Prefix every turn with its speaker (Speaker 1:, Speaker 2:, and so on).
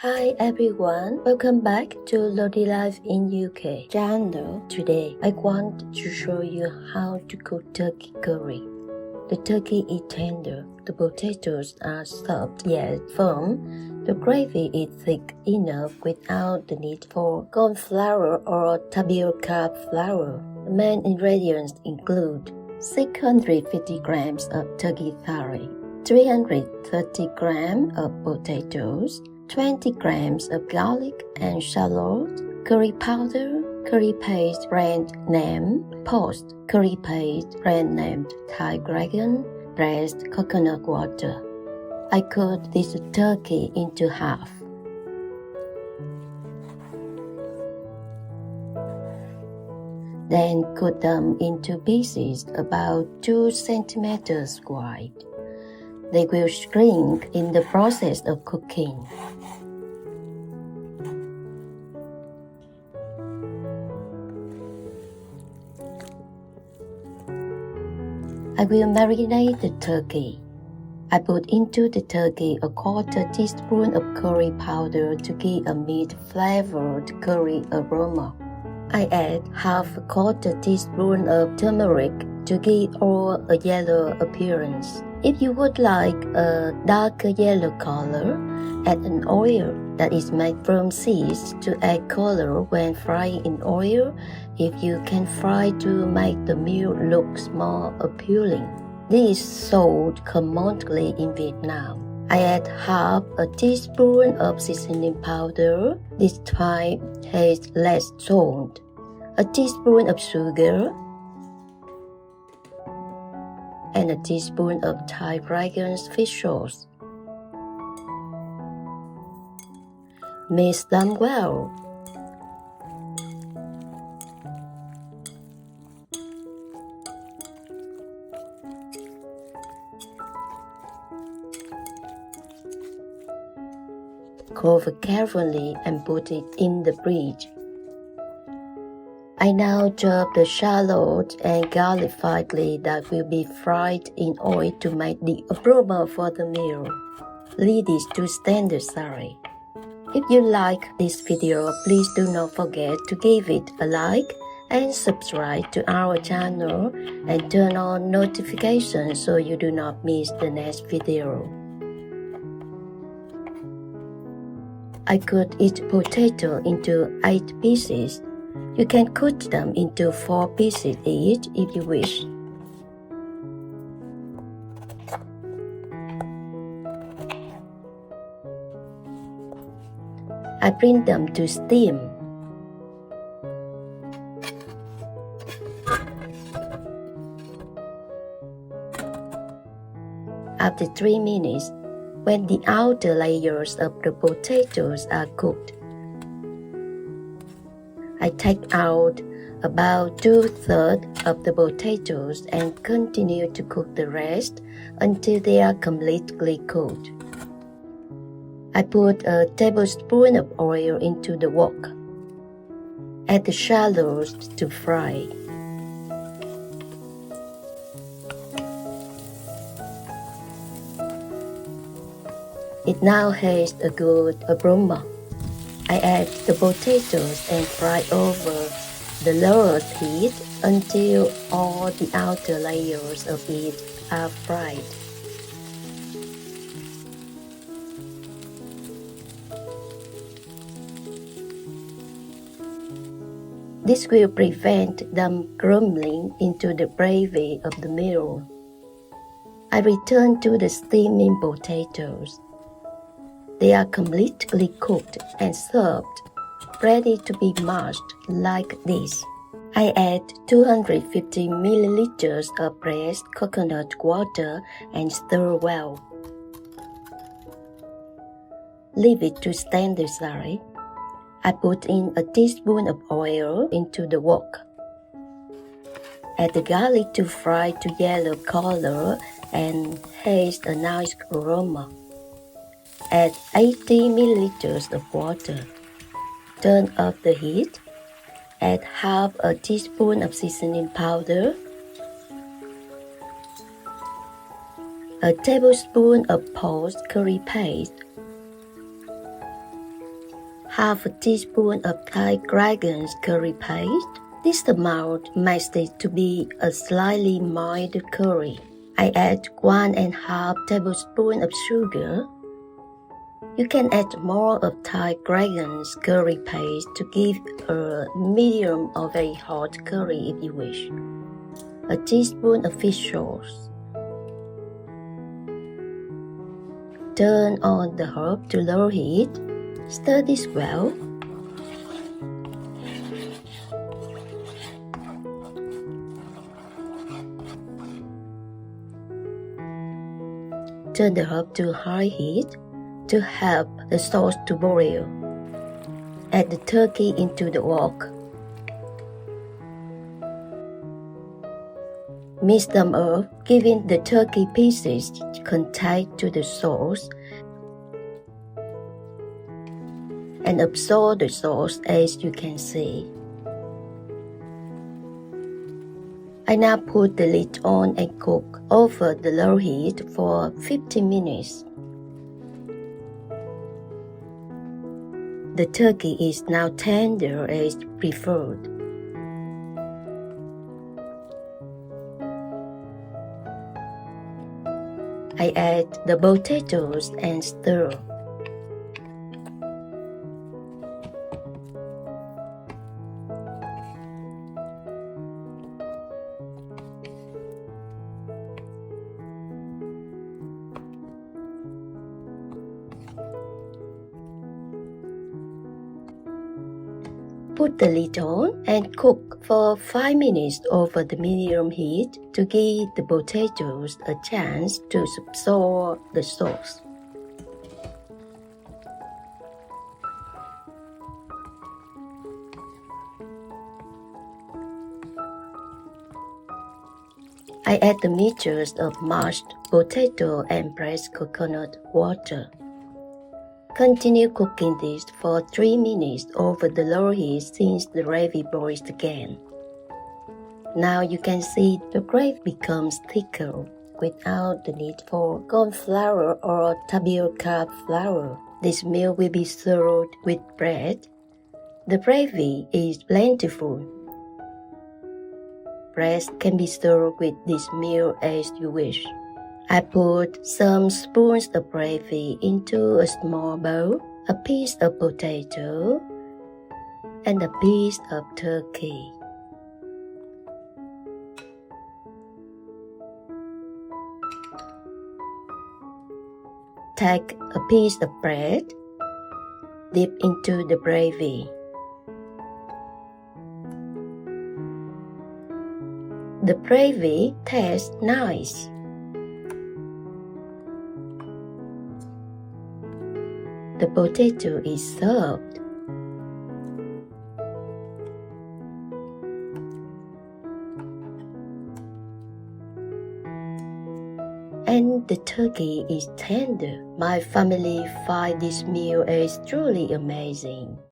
Speaker 1: Hi everyone, welcome back to LoDe Life in UK channel. Today I want to show you how to cook turkey curry. The turkey is tender, the potatoes are soft yet firm, the gravy is thick enough without the need for corn flour or tapioca flour. The main ingredients include 650 grams of turkey thigh, 330 grams of potatoes, 20 grams of garlic and shallot, curry powder, curry paste brand name Post, curry paste brand named Thai Dragon, pressed coconut water. I cut this turkey into half. Then cut them into pieces about 2 centimeters wide. They will shrink in the process of cooking. I will marinate the turkey. I put into the turkey a quarter teaspoon of curry powder to give a meat-flavored curry aroma. I add half a quarter teaspoon of turmeric to give all a yellow appearance. If you would like a darker yellow color, add an oil that is made from seeds to add color when frying in oil if you can fry to make the meal look more appealing. This is sold commonly in Vietnam. I add half a teaspoon of seasoning powder. This time tastes less salt. A teaspoon of sugar and a teaspoon of Thai Dragon's fish sauce. Mix them well. Cover carefully and put it in the fridge. I now chop the shallot and garlic finely that will be fried in oil to make the aroma for the meal. Leave this to stand aside. If you like this video, please do not forget to give it a like and subscribe to our channel and turn on notifications so you do not miss the next video. I cut each potato into 8 pieces. You can cut them into 4 pieces each if you wish. I bring them to steam. After 3 minutes, when the outer layers of the potatoes are cooked, I take out about 2/3 of the potatoes and continue to cook the rest until they are completely cooked. I put a tablespoon of oil into the wok. Add the shallots to fry. It now has a good aroma. I add the potatoes and fry over the lowered heat until all the outer layers of it are fried. This will prevent them crumbling into the gravy of the meal. I return to the steaming potatoes. They are completely cooked and served, ready to be mashed like this. I add 250 milliliters of pressed coconut water and stir well. Leave it to stand aside. I put in a teaspoon of oil into the wok. Add the garlic to fry to yellow color and has a nice aroma. Add 80 milliliters of water. Turn off the heat. Add half a teaspoon of seasoning powder, a tablespoon of Post curry paste, half a teaspoon of Thai dragon's curry paste. This amount makes it to be a slightly mild curry. I add 1½ tablespoon of sugar. You can add more of Thai dragon's curry paste to give a medium or very hot curry if you wish. A teaspoon of fish sauce. Turn on the herb to low heat. Stir this well. Turn the herb to high heat to help the sauce to boil. Add the turkey into the wok. Mix them up, giving the turkey pieces contact to the sauce and absorb the sauce as you can see. I now put the lid on and cook over the low heat for 15 minutes. The turkey is now tender as preferred. I add the potatoes and stir. Put the lid on and cook for 5 minutes over the medium heat to give the potatoes a chance to absorb the sauce. I add the mixtures of mashed potato and pressed coconut water. Continue cooking this for 3 minutes over the low heat since the gravy boils again. Now you can see the gravy becomes thicker without the need for corn flour or tapioca flour. This meal will be served with bread. The gravy is plentiful. Bread can be served with this meal as you wish. I put some spoons of gravy into a small bowl, a piece of potato, and a piece of turkey. Take a piece of bread, dip into the gravy. The gravy tastes nice. The potato is served. And the turkey is tender. My family find this meal as truly amazing.